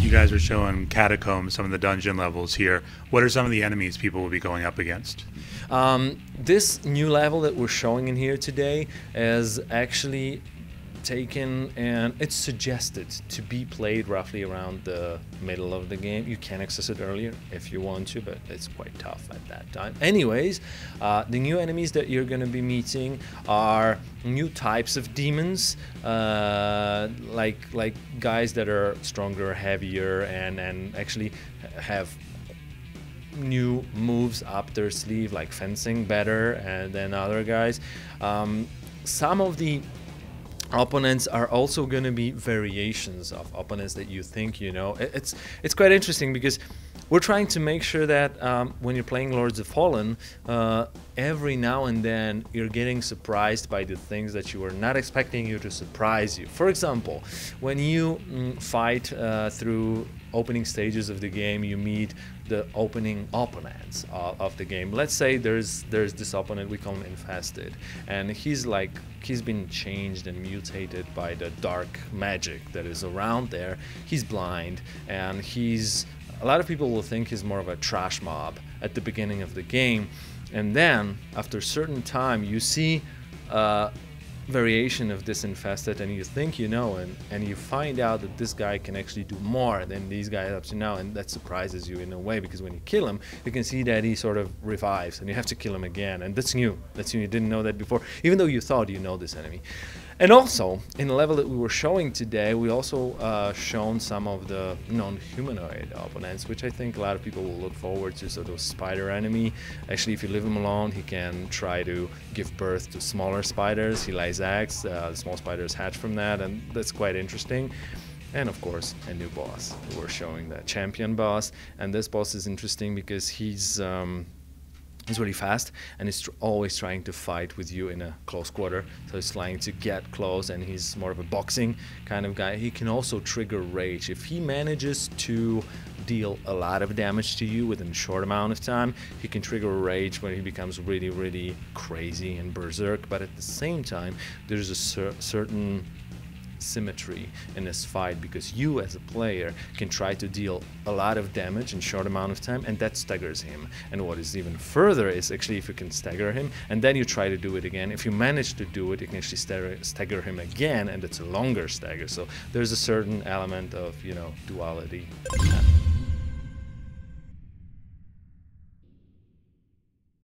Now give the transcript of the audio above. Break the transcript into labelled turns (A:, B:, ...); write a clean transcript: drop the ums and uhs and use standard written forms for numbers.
A: You guys are showing catacombs, some of the dungeon levels here. What are some of the enemies people will be going up against?
B: This new level that we're showing in here today is actually taken, and it's suggested to be played roughly around the middle of the game. You can access it earlier if you want to, but it's quite tough at that time. Anyways, the new enemies that you're going to be meeting are new types of demons, like guys that are stronger, heavier, and actually have new moves up their sleeve, like fencing better than other guys. Some of the opponents are also going to be variations of opponents that you think you know. It's quite interesting because we're trying to make sure that when you're playing Lords of Fallen, every now and then you're getting surprised by the things that you were not expecting you to surprise you. For example, when you fight through opening stages of the game, you meet the opening opponents of the game. Let's say there's this opponent, we call him Infested, and he's been changed and mutated by the dark magic that is around there. He's blind, and a lot of people will think he's more of a trash mob at the beginning of the game, and then after a certain time you see variation of this Infested, and you think you know, and you find out that this guy can actually do more than these guys up to now, and that surprises you in a way, because when you kill him, you can see that he sort of revives, and you have to kill him again, and that's new. You didn't know that before, even though you thought you know this enemy. And also, in the level that we were showing today, we also shown some of the non-humanoid opponents, which I think a lot of people will look forward to. So those spider enemy, actually, if you leave him alone, he can try to give birth to smaller spiders. He lays eggs, the small spiders hatch from that, and that's quite interesting. And of course, a new boss. We're showing the champion boss, and this boss is interesting because he's really fast, and he's always trying to fight with you in a close quarter. So he's trying to get close, and he's more of a boxing kind of guy. He can also trigger rage. If he manages to deal a lot of damage to you within a short amount of time, he can trigger rage when he becomes really, really crazy and berserk. But at the same time, there's a certain symmetry in this fight, because you as a player can try to deal a lot of damage in a short amount of time, and that staggers him. And what is even further is actually if you can stagger him and then you try to do it again, if you manage to do it, you can actually stagger him again, and it's a longer stagger. So there's a certain element of duality.